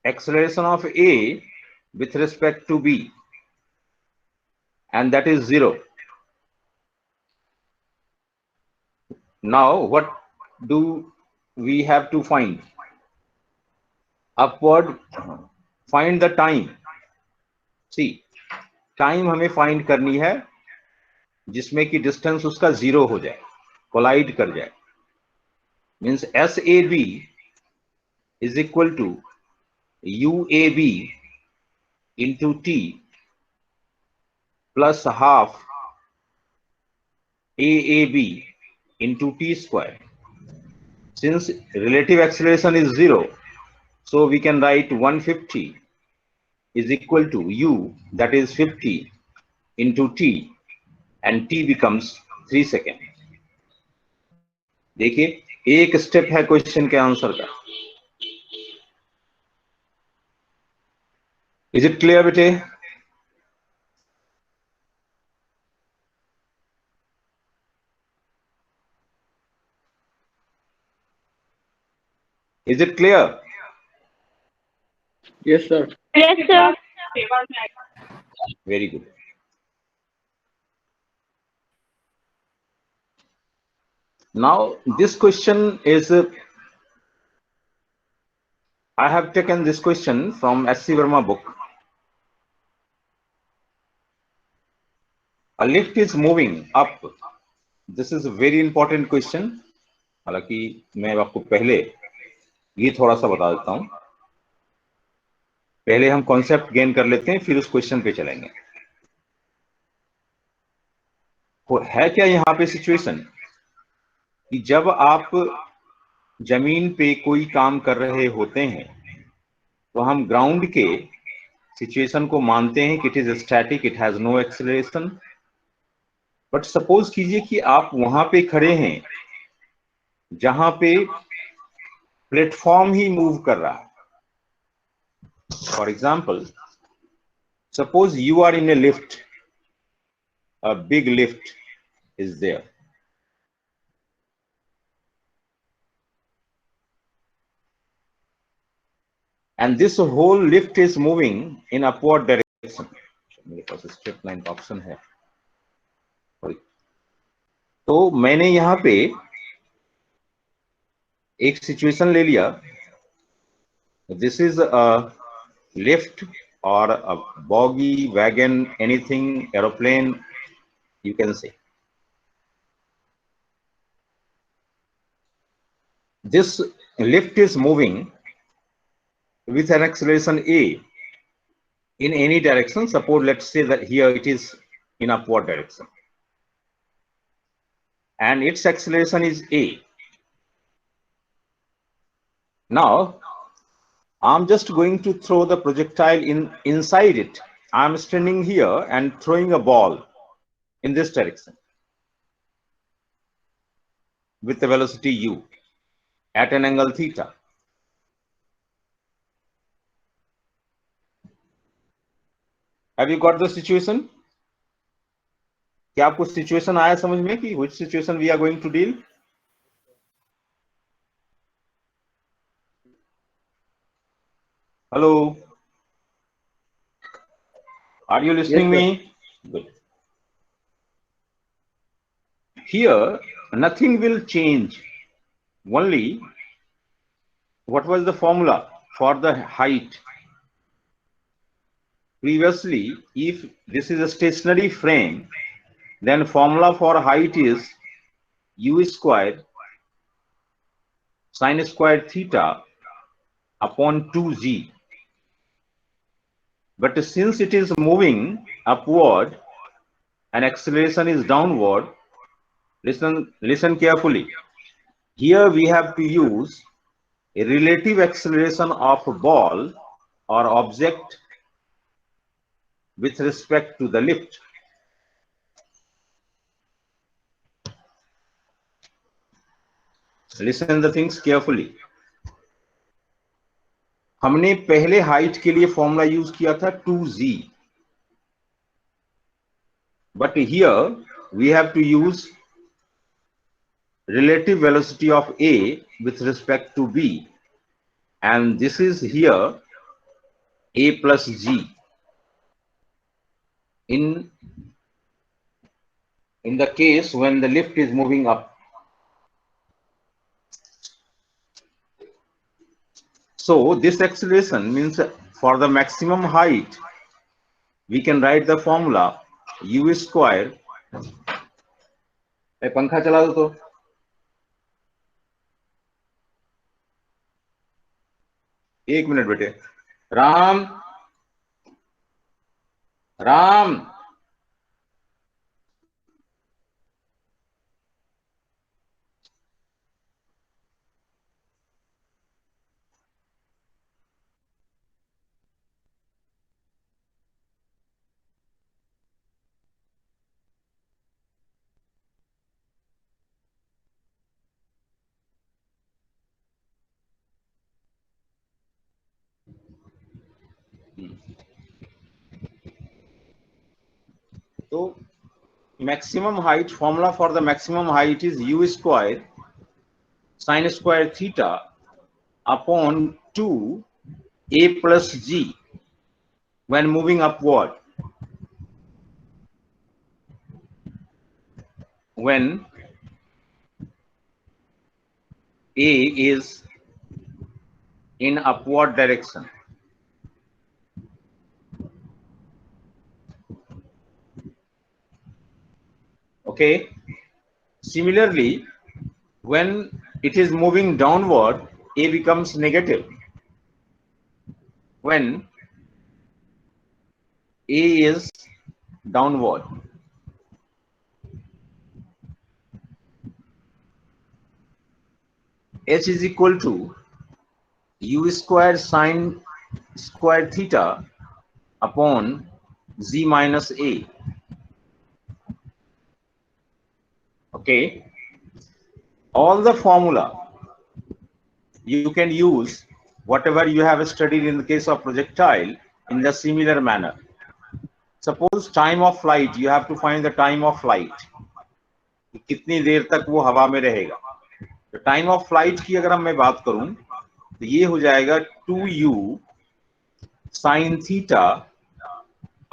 acceleration of A with respect to B, and that is 0. Now what do we have to find? Upward, find the time. See, time हमें find करनी है जिसमें कि distance उसका 0 हो जाए, collide कर जाए. Means SAB is equal to UAB into T plus half AAB into T square. Since relative acceleration is 0, so we can write 150 is equal to U, that is 50 into T, and T becomes 3 seconds. देखिए, एक step है question के answer का. Is it clear, बेटे? Is it clear? Yes, sir. Yes, sir. Very good. Now this question is, I have taken this question from S.C. Verma book. A lift is moving up. This is a very important question. हालांकि मैं आपको पहले ये थोड़ा सा बता देता हूं. पहले हम कॉन्सेप्ट गेन कर लेते हैं, फिर उस क्वेश्चन पे चलेंगे. है क्या यहाँ पे सिचुएशन कि जब आप जमीन पे कोई काम कर रहे होते हैं तो हम ग्राउंड के सिचुएशन को मानते हैं कि it is static, it has no acceleration. But suppose कीजिए कि आप वहां पे खड़े हैं जहां पे प्लेटफॉर्म ही मूव कर रहा है. For example, suppose you are in a lift, a big lift is there. And this whole lift is moving in upward direction. मेरे पास स्ट्रेट लाइन का ऑप्शन है. तो मैंने यहाँ पे एक सिचुएशन ले लिया. This is a lift or a bogie, wagon, anything, aeroplane, you can say. This lift is moving with an acceleration A in any direction. Suppose let's say that here it is in upward direction and its acceleration is A. Now I'm just going to throw the projectile inside it. I'm standing here and throwing a ball in this direction with the velocity U at an angle theta. Have you got the situation? क्या आपको situation आया समझ में कि which situation we are going to deal? Hello, are you listening Yes, me? Good. Here nothing will change. Only what was the formula for the height? Previously, if this is a stationary frame, then formula for height is U squared sin squared theta upon 2g. But since it is moving upward and acceleration is downward, listen carefully. Here we have to use a relative acceleration of a ball or object with respect to the lift. Listen the things carefully. हमने पहले height के लिए formula use किया था 2g, but here we have to use relative velocity of A with respect to B, and this is here a plus g in the case when the lift is moving up. So this acceleration means for the maximum height we can write the formula u square. पंखा चला दो तो। एक minute बेटे। राम राम तो maximum height formula for the maximum height is u square sin square theta upon 2 a plus g when moving upward. When a is in upward direction. Okay. Similarly, when it is moving downward, a becomes negative. When a is downward. H is equal to u square sin square theta upon z minus a. Okay. All the formula you can use whatever you have studied in the case of projectile in the similar manner. Suppose time of flight, you have to find the time of flight. कितनी देर तक वो हवा में रहेगा. तो time of flight की अगर मैं बात करूं तो ये हो जाएगा 2u sin theta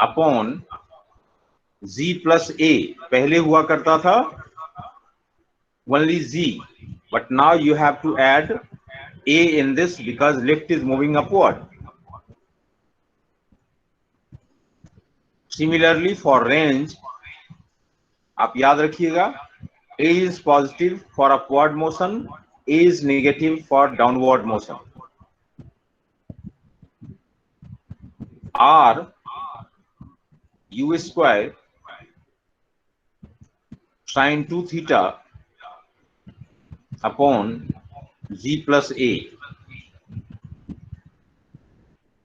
upon z plus a. पहले हुआ करता था only z, but now you have to add a in this because lift is moving upward. Similarly for range, आप याद रखिएगा a is positive for upward motion, a is negative for downward motion. R u square sin 2 theta upon g plus a.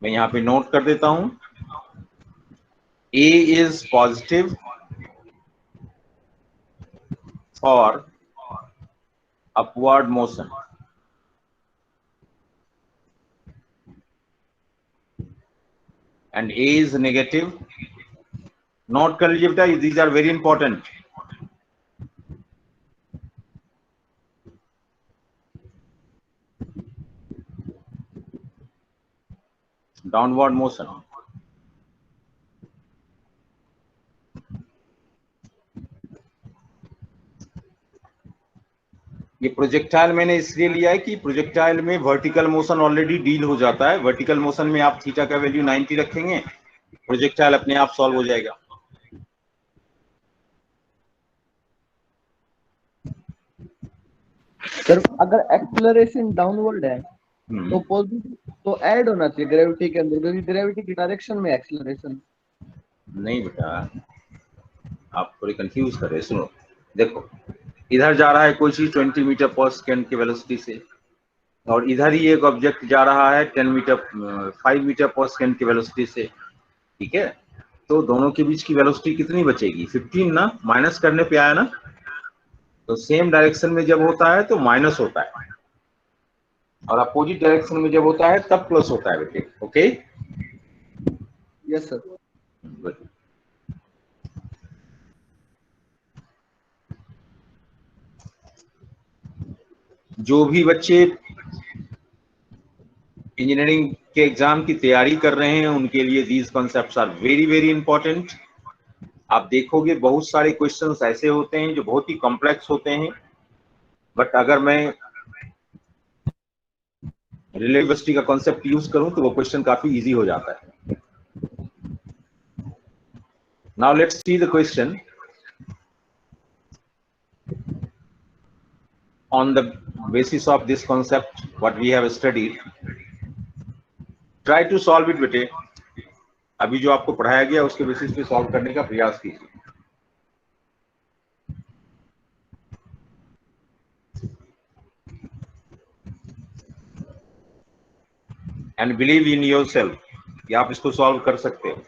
मैं यहां पे note कर देता हूं. A is positive for upward motion and A is negative. Note कर लीजिए बेटा, these are very important. Downward motion. ये प्रोजेक्टाइल मैंने इसलिए लिया है कि प्रोजेक्टाइल में वर्टिकल मोशन ऑलरेडी डील हो जाता है. वर्टिकल मोशन में आप थीटा का वैल्यू 90 रखेंगे, प्रोजेक्टाइल अपने आप सॉल्व हो जाएगा. सर अगर एक्सेलरेशन डाउनवर्ड है तो पॉजिटिव तो ऐड होना चाहिए ग्रेविटी के अंदर, क्योंकि ग्रेविटी की डायरेक्शन में एक्सेलरेशन. नहीं बेटा, आप थोड़ी कंफ्यूज कर रहे हैं. सुनो, देखो, इधर जा रहा है कोई चीज 20 मीटर पर सेकेंड की वेलोसिटी से, और इधर ही एक ऑब्जेक्ट जा रहा है 5 मीटर पर सेकेंड की वेलोसिटी से. ठीक है, तो दोनों के बीच की वेलोसिटी कितनी बचेगी? 15 ना. माइनस करने पे आया ना. तो सेम डायरेक्शन में जब होता है तो माइनस होता है, और अपोजिट डायरेक्शन में जब होता है तब प्लस होता है बेटे. ओके. Yes sir. गुड. जो भी बच्चे इंजीनियरिंग के एग्जाम की तैयारी कर रहे हैं उनके लिए these concepts are very very important. आप देखोगे बहुत सारे क्वेश्चंस ऐसे होते हैं जो बहुत ही कॉम्प्लेक्स होते हैं, बट अगर मैं रिलेटिविटी का कॉन्सेप्ट यूज करूं तो वो क्वेश्चन काफी इजी हो जाता है। Now let's see the question on the basis of this concept what we have studied. Try to solve it बेटे। अभी जो आपको पढ़ाया गया उसके बेसिस पे सॉल्व करने का प्रयास कीजिए। एंड बिलीव इन योरसेल्फ कि आप इसको सॉल्व कर सकते हो।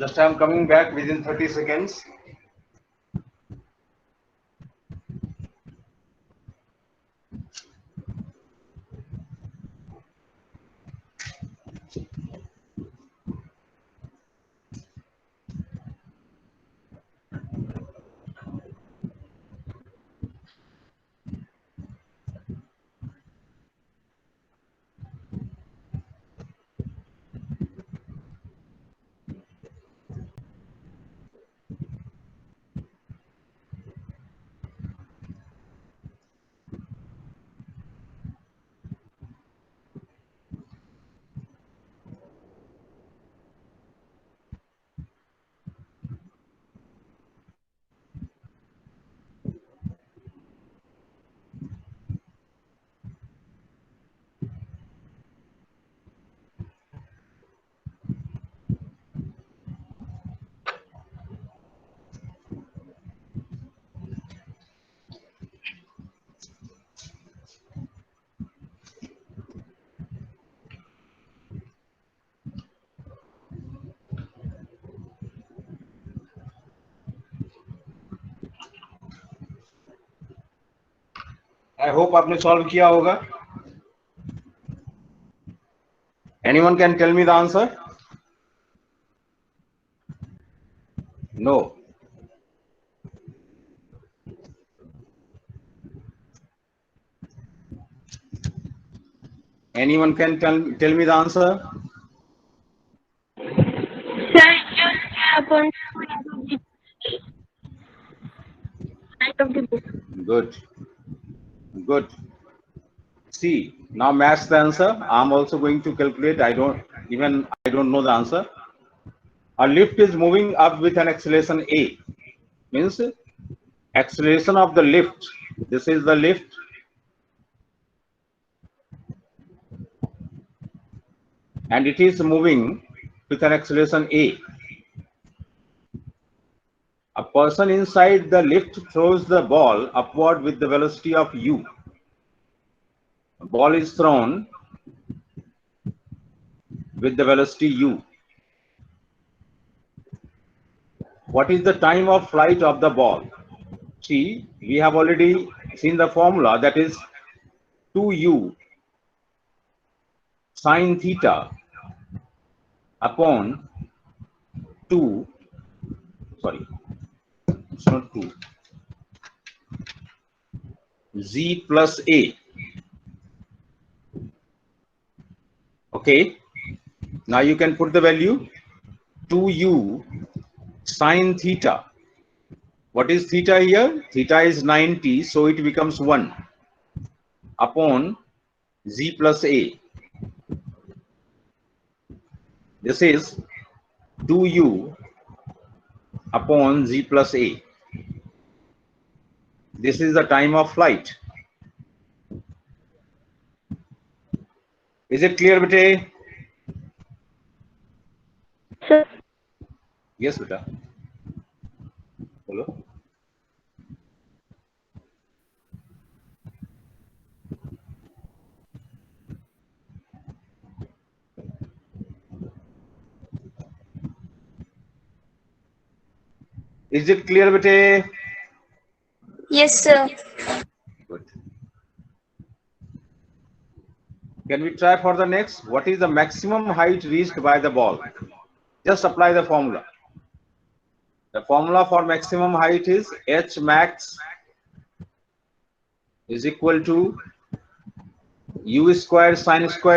Just I am coming back within 30 seconds. I hope आपने सॉल्व किया होगा। Anyone can tell me the answer? No. Anyone can tell me the answer? Sir, use upon side of the book. Good. Good. See, now match the answer. I'm also going to calculate. I don't know the answer. A lift is moving up with an acceleration A. Means acceleration of the lift. This is the lift. And it is moving with an acceleration A. A person inside the lift throws the ball upward with the velocity of u. A ball is thrown with the velocity u. What is the time of flight of the ball? See, we have already seen the formula, that is 2u sine theta upon 2, sorry, it's not 2, z plus a. Okay, now you can put the value 2u sine theta. What is theta here? Theta is 90, so it becomes 1 upon z plus a. This is 2u upon z plus a. This is the time of flight. Is it clear, beta? Sir, Yes, beta. Hello. Is it clear, beta? yes, sir. Can we try for the next? What is the maximum height reached by the ball? Just apply the formula. The formula for maximum height is H max is equal to U square sin square